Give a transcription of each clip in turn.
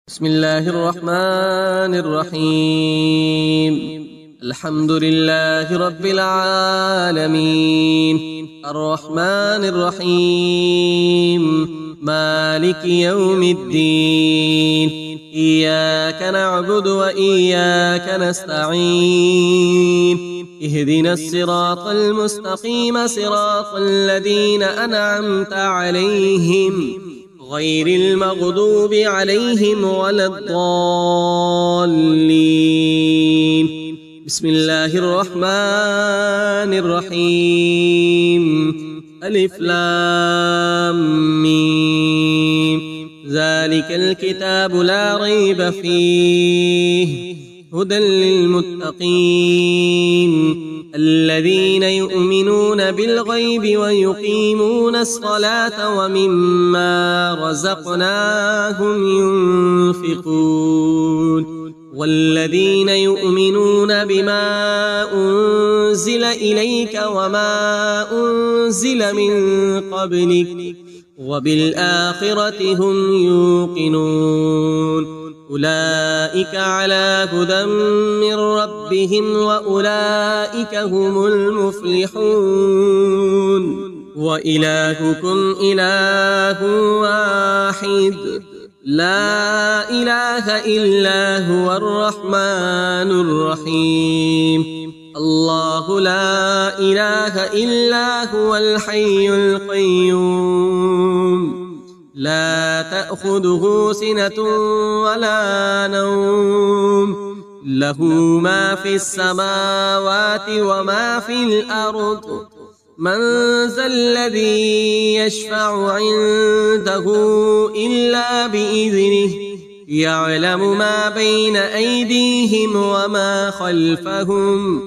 بسم الله الرحمن الرحيم. الحمد لله رب العالمين، الرحمن الرحيم، مالك يوم الدين. إياك نعبد وإياك نستعين، اهدنا الصراط المستقيم، صراط الذين أنعمت عليهم غير المغضوب عليهم ولا الضالين. بسم الله الرحمن الرحيم. ألف لام ميم. ذلك الكتاب لا ريب فيه، هدى للمتقين الذين يؤمنون بالغيب ويقيمون الصلاة ومما رزقناهم ينفقون، والذين يؤمنون بما أنزل إليك وما أنزل من قبلك وبالآخرة هم يوقنون. أولئك على هدى من ربهم وأولئك هم المفلحون. وإلهكم إله واحد، لا إله إلا هو الرحمن الرحيم. الله لا إله إلا هو الحي القيوم، لا تأخذه سنة ولا نوم، له ما في السماوات وما في الأرض. من ذا الذي يشفع عنده إلا بإذنه، يعلم ما بين أيديهم وما خلفهم،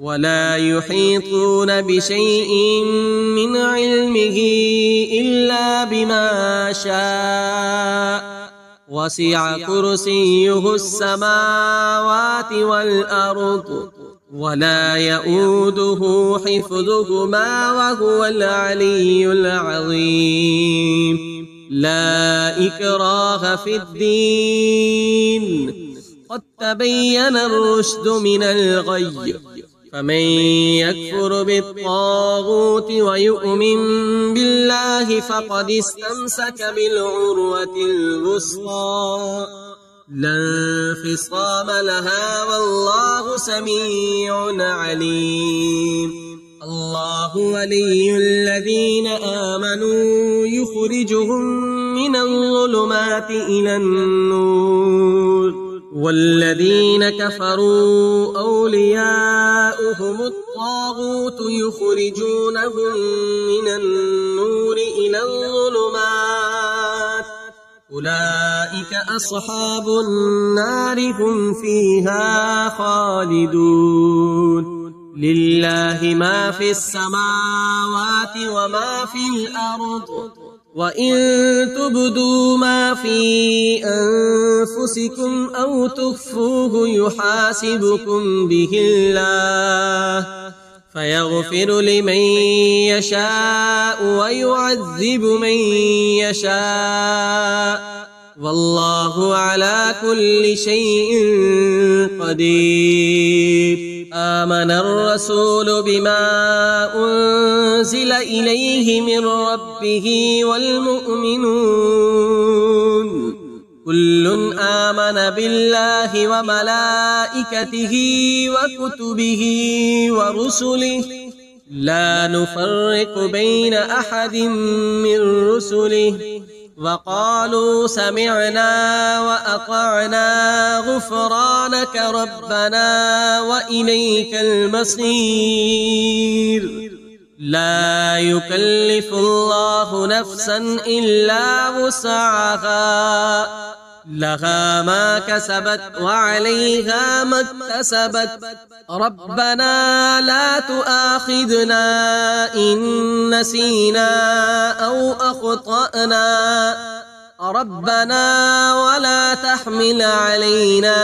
ولا يحيطون بشيء من علمه إلا بما شاء. وسع كرسيه السماوات والأرض، ولا يؤوده حفظهما وهو العلي العظيم. لا إكراه في الدين، قد تبين الرشد من الغي. فمن يكفر بالطاغوت ويؤمن بالله فقد استمسك بالعروة الوثقى، لا انفصام لها، والله سميع عليم. الله ولي الذين آمنوا يخرجهم من الظلمات إلى النور، والذين كفروا أولياؤهم الطاغوت يخرجونهم من النور إلى الظلمات. أولئك أصحاب النار، هم فيها خالدون. لله ما في السماوات وما في الأرض، وإن تبدوا ما في أنفسكم أو تخفوه يحاسبكم به الله، فيغفر لمن يشاء ويعذب من يشاء، والله على كل شيء قدير. آمن الرسول بما أنزل إليه من ربه والمؤمنون كل آمن بالله وملائكته وكتبه ورسله، لا نفرق بين أحد من رسله، وقالوا سمعنا وأطعنا غفرانك ربنا وإليك المصير. لا يكلف الله نفسا إلا وسعها، لها ما كسبت وعليها ما اكتسبت. ربنا لا تؤاخذنا إن نسينا أو أخطأنا، ربنا ولا تحمل علينا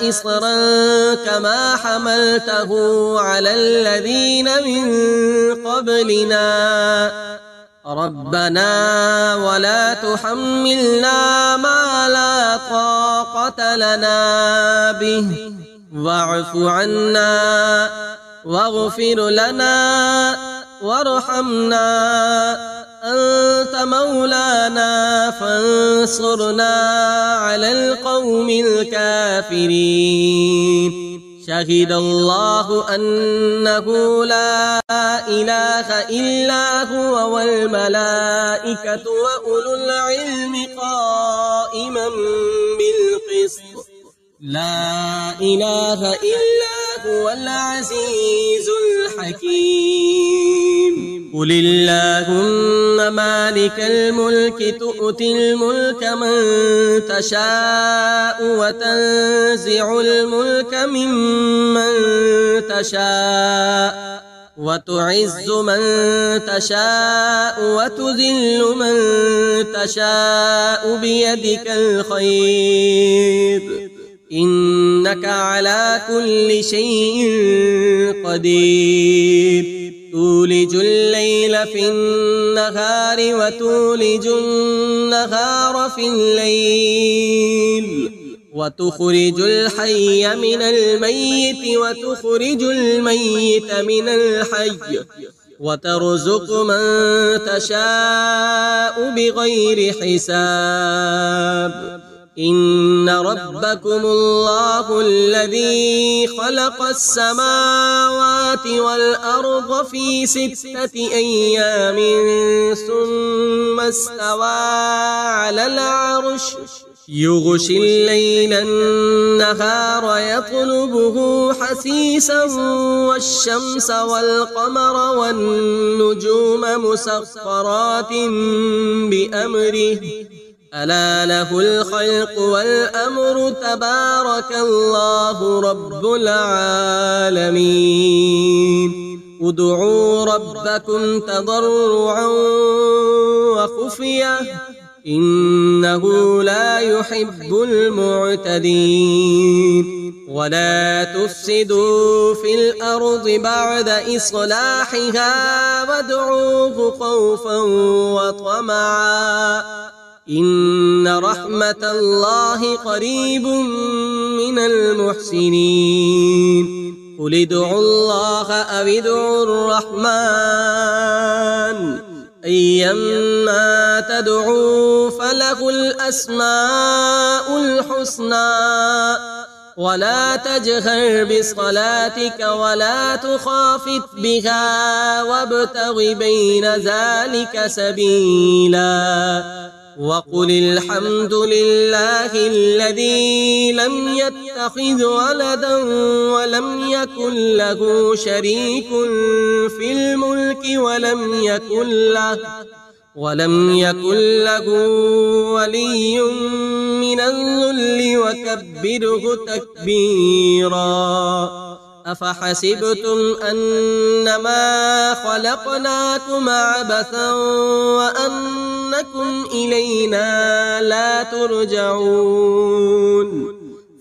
إصرا كما حملته على الذين من قبلنا، ربنا ولا تحملنا ما لا طاقة لنا به واعف عنا واغفر لنا وارحمنا أنت مولانا فانصرنا على القوم الكافرين. شهد الله أنه لا إله إلا هو والملائكة وأولو العلم قائما بالقسط لا إله إلا هو العزيز الحكيم. قل اللهم مالك الملك تؤتي الملك من تشاء وتنزع الملك ممن تشاء وتعز من تشاء وتذل من تشاء بيدك الخير إنك على كل شيء قدير. تولج الليل في النهار وتولج النهار في الليل وتخرج الحي من الميت وتخرج الميت من الحي وترزق من تشاء بغير حساب. إن ربكم الله الذي خلق السماوات والأرض في 6 أيام ثم استوى على العرش يغشي الليل النهار يطلبه حثيثا والشمس والقمر والنجوم مسخرات بأمره ألا له الخلق والأمر تبارك الله رب العالمين. ادعوا ربكم تضرعا وخفية إنه لا يحب المعتدين. ولا تفسدوا في الأرض بعد إصلاحها وادعوه خوفا وطمعا إن رحمة الله قريب من المحسنين. قل ادعوا الله أو ادعوا الرحمن أيما تدعوا فله الأسماء الحسنى ولا تجهر بصلاتك ولا تخافت بها وابتغ بين ذلك سبيلا. وقل الحمد لله الذي لم يتخذ ولدا ولم يكن له شريك في الملك ولم يكن له ولي من الذل وكبره تكبيرا. أفحسبتم أنما خلقناكم عبثا وأنكم إلينا لا ترجعون.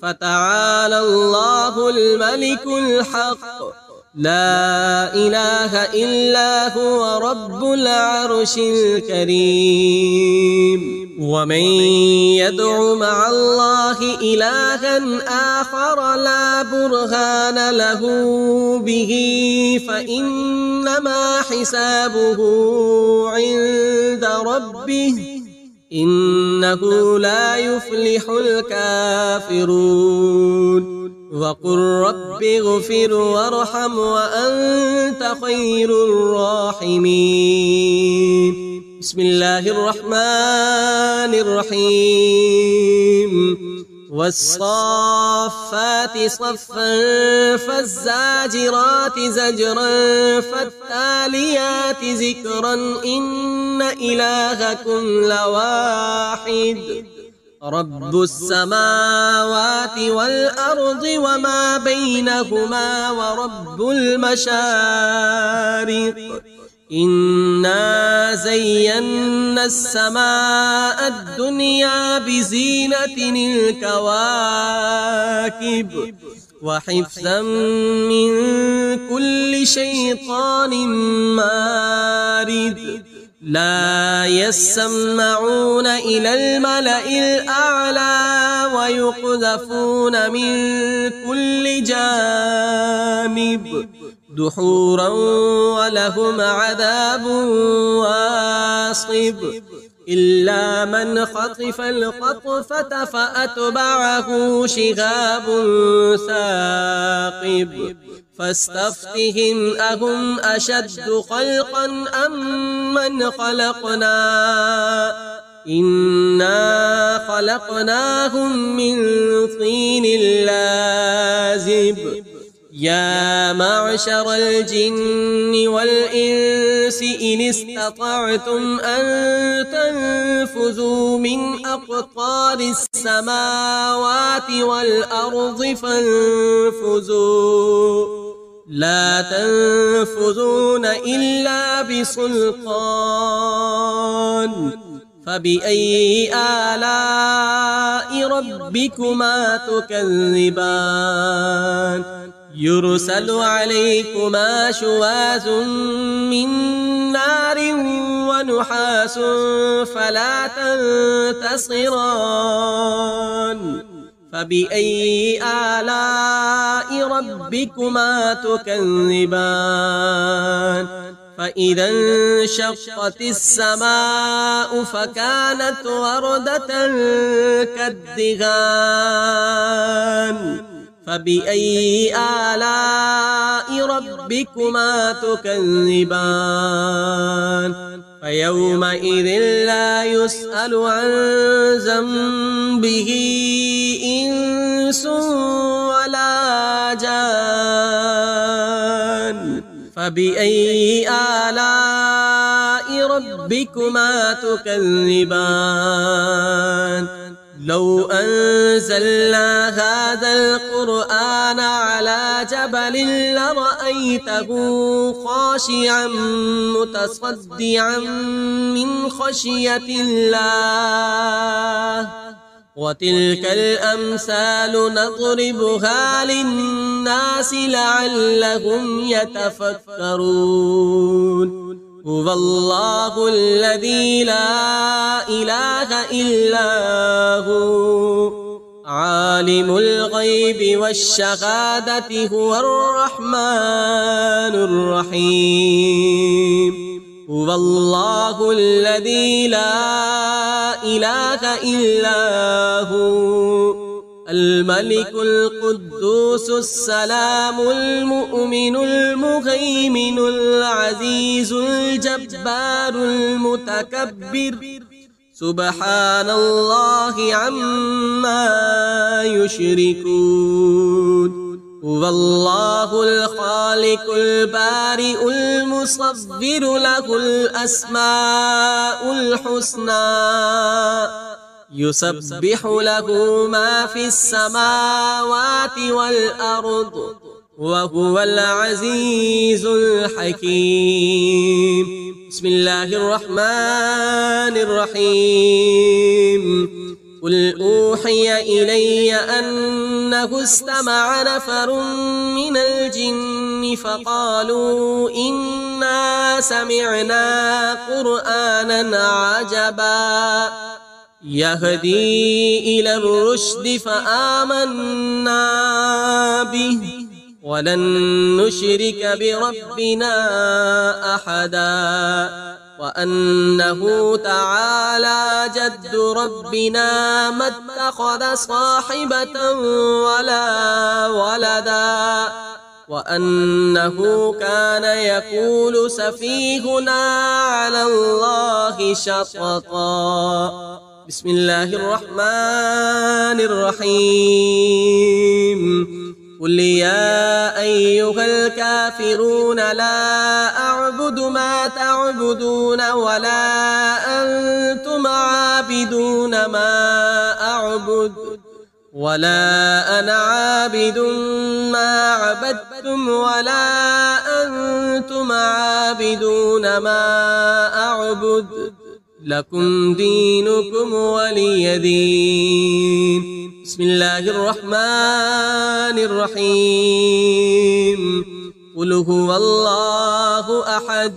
فتعالى الله الملك الحق لا إله إلا هو رب العرش الكريم. ومن يدع مع الله إلها آخر لا برهان له به فإنما حسابه عند ربه إنه لا يفلح الكافرون. وقل رب اغفر وارحم وأنت خير الراحمين. بسم الله الرحمن الرحيم. والصافات صفا فالزاجرات زجرا فالتاليات ذكرا إن إلهكم لواحد رب السماوات والأرض وما بينهما ورب المشارق. إنا زينا السماء الدنيا بزينة الكواكب وحفظا من كل شيطان مارد لا يسمعون إلى الملأ الأعلى ويقذفون من كل جانب دحورا ولهم عذاب واصب إلا من خطف الخطفة فأتبعه شهاب ثاقب فاستفتهم أهم أشد خلقا أم من خلقنا إنا خلقناهم من طين لازب يا معشر الجن والإنس إن استطعتم أن تنفذوا من أقطار السماوات والأرض فانفذوا لا تنفذون إلا بسلطان فبأي آلاء ربكما تكذبان يرسل عليكما شواذ من نار ونحاس فلا تنتصران فبأي آلاء ربكما تكذبان فإذا انشقت السماء فكانت وردة كالدهان فبأي آلاء ربكما تكذبان فيومئذ لا يسأل عن ذنبه إنس ولا جان فبأي آلاء ربكما تكذبان لو أنزلنا هذا القرآن على جبل لرأيته خاشعا متصدعا من خشية الله وتلك الأمثال نضربها للناس لعلهم يتفكرون هو الله الذي لا إله إلا هو عالم الغيب والشهادة هو الرحمن الرحيم هو الله الذي لا إله إلا هو الملك القدوس السلام المؤمن المهيمن العزيز الجبار المتكبر سبحان الله عما يشركون هو الله الخالق البارئ المصور له الأسماء الحسنى يسبح له ما في السماوات والأرض وهو العزيز الحكيم بسم الله الرحمن الرحيم قل أوحي إلي أنه استمع نفر من الجن فقالوا إنا سمعنا قرآنا عجبا يهدي إلى الرشد فآمنا به ولن نشرك بربنا أحدا وأنه تعالى جد ربنا ما اتخذ صاحبة ولا ولدا وأنه كان يقول سفيهنا على الله شططا بسم الله الرحمن الرحيم قل يا أيها الكافرون لا أعبد ما تعبدون ولا أنتم عابدون ما أعبد ولا أنا عابد ما عبدتم ولا أنتم عابدون ما أعبد لكم دينكم ولي دين بسم الله الرحمن الرحيم قل هو الله أحد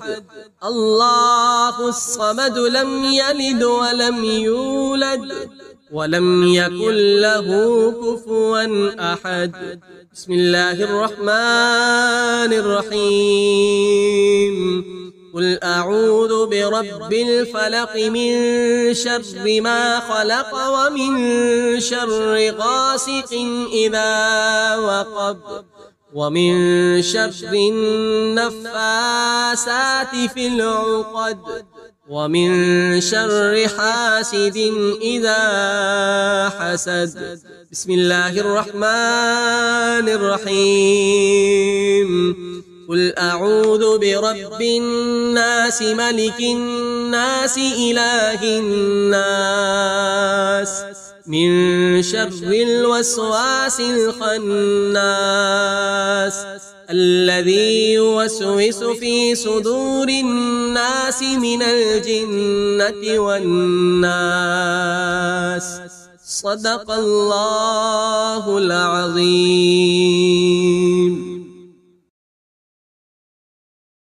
الله الصمد لم يلد ولم يولد ولم يكن له كفوا أحد. بسم الله الرحمن الرحيم. قل أعوذ برب الفلق من شر ما خلق ومن شر غاسق إذا وقب ومن شر النفاسات في العقد ومن شر حاسد إذا حسد. بسم الله الرحمن الرحيم. قل أعوذ برب الناس ملك الناس إله الناس من شر الوسواس الخناس الذي يوسوس في صدور الناس من الجنة والناس. صدق الله العظيم.